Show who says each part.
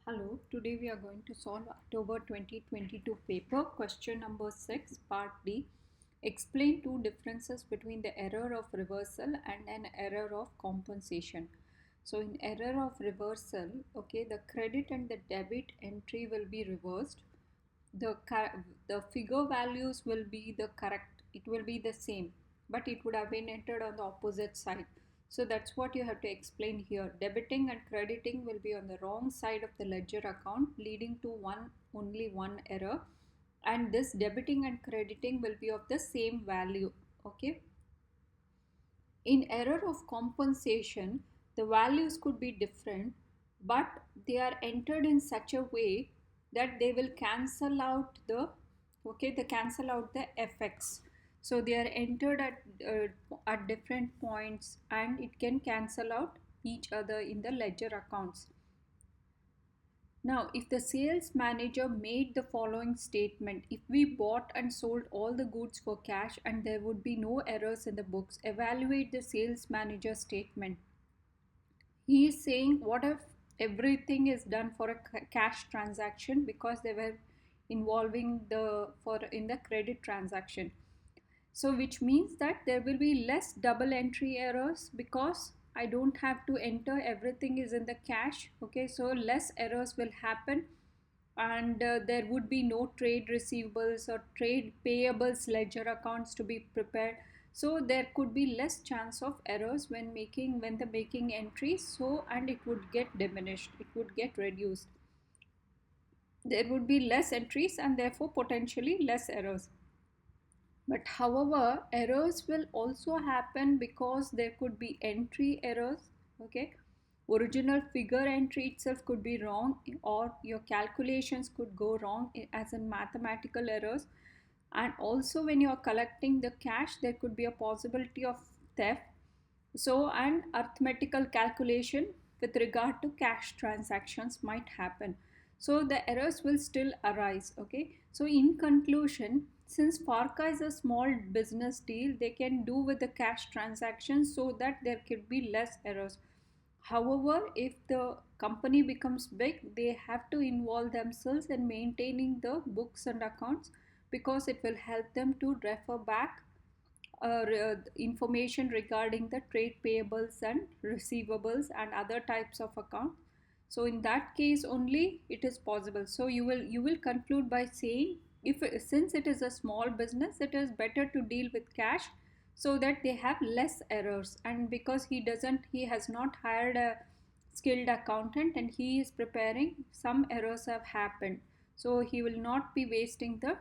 Speaker 1: Hello, today we are going to solve October 2022 paper question number 6 part D. Explain two differences between the error of reversal and an error of compensation. So in error of reversal, okay, the credit and the debit entry will be reversed. The figure values will be the correct, it will be the same, but it would have been entered on the opposite side. So that's what you have to explain here. Debiting and crediting will be on the wrong side of the ledger account, leading to only one error, and this debiting and crediting will be of the same value. Okay, in error of compensation, the values could be different, but they are entered in such a way that they will cancel out they cancel out the effects. So they are entered at different points, and it can cancel out each other in the ledger accounts. Now, if the sales manager made the following statement: if we bought and sold all the goods for cash and there would be no errors in the books, evaluate the sales manager statement. He is saying, what if everything is done for a cash transaction, because they were involving in the credit transaction. So which means that there will be less double entry errors, because I don't have to enter everything is in the cash. Okay, so less errors will happen, and there would be no trade receivables or trade payables ledger accounts to be prepared. So there could be less chance of errors when the making entries, so, and it would get diminished, it would get reduced. There would be less entries and therefore potentially less errors. But however, errors will also happen because there could be entry errors. Okay, original figure entry itself could be wrong, or your calculations could go wrong as in mathematical errors. And also when you are collecting the cash, there could be a possibility of theft. So, and arithmetical calculation with regard to cash transactions might happen. So the errors will still arise. Okay, so in conclusion, since Farca is a small business deal, they can do with the cash transactions so that there could be less errors. However, if the company becomes big, they have to involve themselves in maintaining the books and accounts, because it will help them to refer back information regarding the trade payables and receivables and other types of account. So in that case only it is possible. So you will conclude by saying, if since it is a small business, it is better to deal with cash, so that they have less errors. And because he has not hired a skilled accountant and he is preparing, some errors have happened, so he will not be wasting the